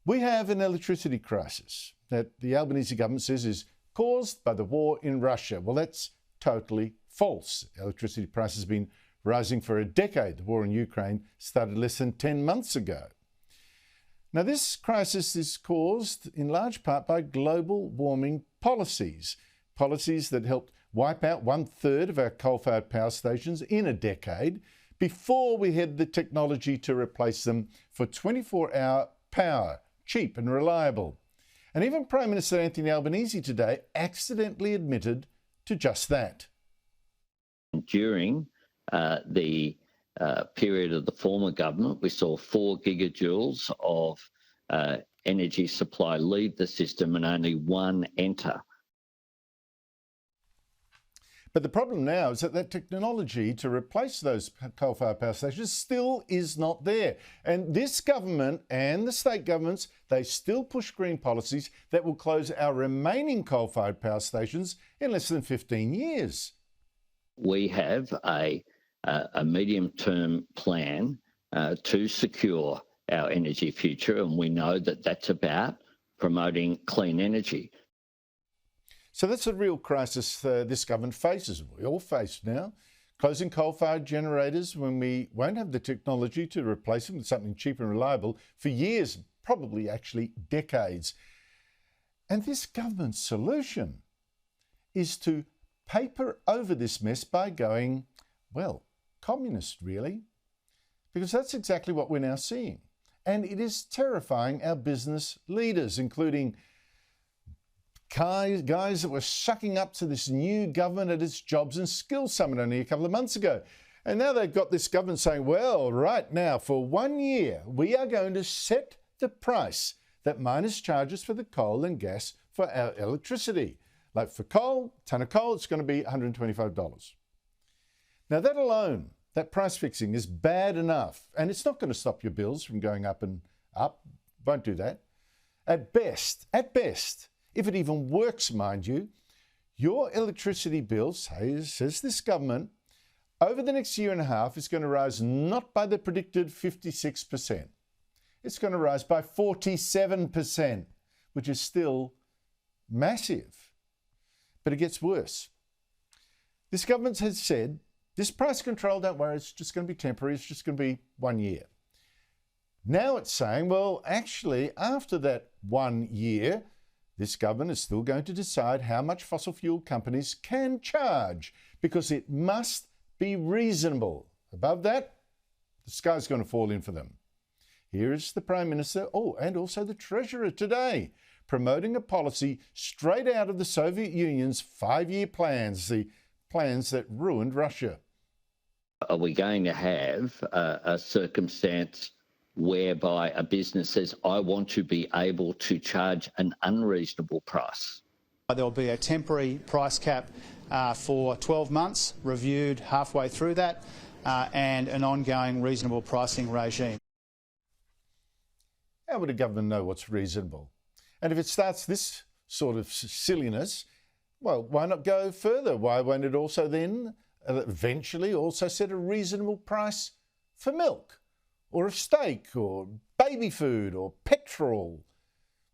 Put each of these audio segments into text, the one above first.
We have an electricity crisis that the Albanese government says is caused by the war in Russia. Well, that's totally false. Electricity prices have been rising for a decade. The war in Ukraine started less than 10 months ago. Now, this crisis is caused in large part by global warming policies that helped wipe out 1/3 of our coal-fired power stations in a decade before we had the technology to replace them for 24-hour power, cheap and reliable. And even Prime Minister Anthony Albanese today accidentally admitted to just that. During the period of the former government, we saw 4 gigajoules of energy supply leave the system and only 1 enter. But the problem now is that technology to replace those coal-fired power stations still is not there. And this government and the state governments, they still push green policies that will close our remaining coal-fired power stations in less than 15 years. We have a medium-term plan to secure our energy future, and we know that that's about promoting clean energy. So that's a real crisis this government faces. We all face now. Closing coal-fired generators when we won't have the technology to replace them with something cheap and reliable for years, probably actually decades. And this government's solution is to paper over this mess by going, well, communist really, because that's exactly what we're now seeing. And it is terrifying our business leaders, including guys that were sucking up to this new government at its Jobs and Skills Summit only a couple of months ago. And now they've got this government saying, well, right now, for 1 year, we are going to set the price that miners charges for the coal and gas for our electricity. Like for coal, a tonne of coal, it's going to be $125. Now that alone, that price fixing is bad enough, and it's not going to stop your bills from going up and up. Won't do that. At best, if it even works, mind you, your electricity bill, says this government, over the next year and a half is going to rise not by the predicted 56%. It's going to rise by 47%, which is still massive. But it gets worse. This government has said, this price control, don't worry, it's just going to be temporary, it's just going to be 1 year. Now it's saying, well, actually, after that 1 year, this government is still going to decide how much fossil fuel companies can charge because it must be reasonable. Above that, the sky's going to fall in for them. Here is the Prime Minister, and also the Treasurer today, promoting a policy straight out of the Soviet Union's 5-year plans, the plans that ruined Russia. Are we going to have a circumstance whereby a business says, I want to be able to charge an unreasonable price? There will be a temporary price cap for 12 months, reviewed halfway through that, and an ongoing reasonable pricing regime. How would a government know what's reasonable? And if it starts this sort of silliness, well, why not go further? Why won't it also then eventually also set a reasonable price for milk, or a steak, or baby food, or petrol?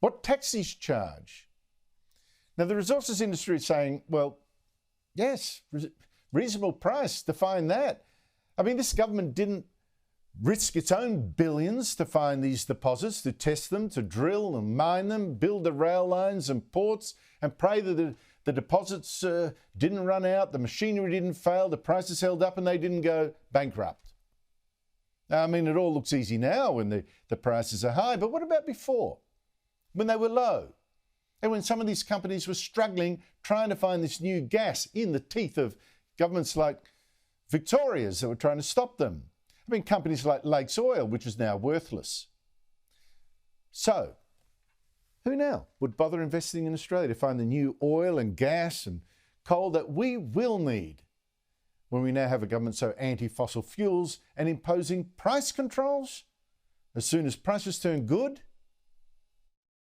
What taxis charge? Now, the resources industry is saying, well, yes, reasonable price, define that. I mean, this government didn't risk its own billions to find these deposits, to test them, to drill and mine them, build the rail lines and ports, and pray that the deposits didn't run out, the machinery didn't fail, the prices held up, and they didn't go bankrupt. Now, I mean, it all looks easy now when the prices are high, but what about before, when they were low? And when some of these companies were struggling, trying to find this new gas in the teeth of governments like Victoria's that were trying to stop them. I mean, companies like Lakes Oil, which is now worthless. So, who now would bother investing in Australia to find the new oil and gas and coal that we will need when we now have a government so anti-fossil fuels and imposing price controls as soon as prices turn good?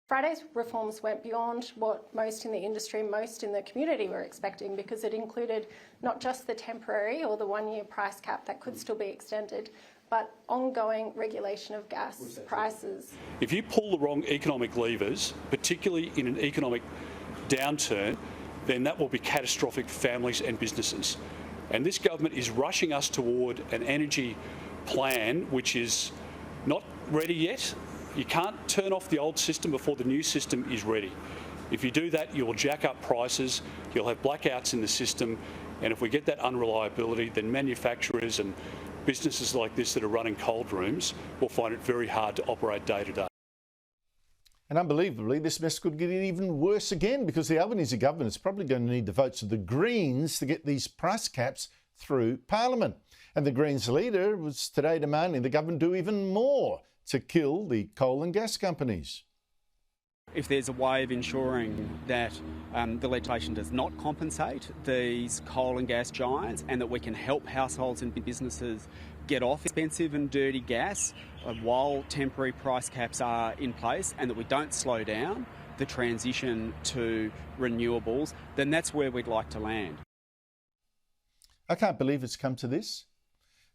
Friday's reforms went beyond what most in the industry, most in the community were expecting, because it included not just the temporary or the 1 year price cap that could still be extended, but ongoing regulation of gas prices. If you pull the wrong economic levers, particularly in an economic downturn, then that will be catastrophic for families and businesses. And this government is rushing us toward an energy plan which is not ready yet. You can't turn off the old system before the new system is ready. If you do that, you'll jack up prices, you'll have blackouts in the system, and if we get that unreliability, then manufacturers and businesses like this that are running cold rooms will find it very hard to operate day to day. And unbelievably, this mess could get even worse again, because the Albanese government is probably going to need the votes of the Greens to get these price caps through Parliament. And the Greens leader was today demanding the government do even more to kill the coal and gas companies. If there's a way of ensuring that the legislation does not compensate these coal and gas giants, and that we can help households and businesses get off expensive and dirty gas while temporary price caps are in place, and that we don't slow down the transition to renewables, then that's where we'd like to land. I can't believe it's come to this.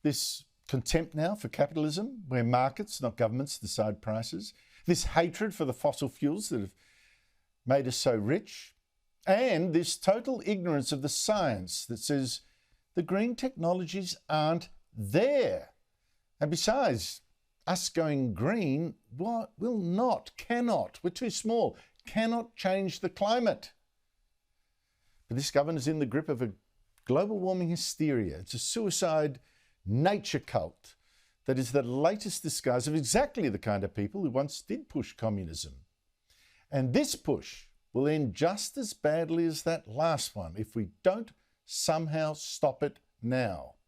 This contempt now for capitalism, where markets, not governments, decide prices. This hatred for the fossil fuels that have made us so rich. And this total ignorance of the science that says the green technologies aren't there. And besides, us going green cannot, we're too small, cannot change the climate. But this government is in the grip of a global warming hysteria. It's a suicide nature cult that is the latest disguise of exactly the kind of people who once did push communism. And this push will end just as badly as that last one if we don't somehow stop it now.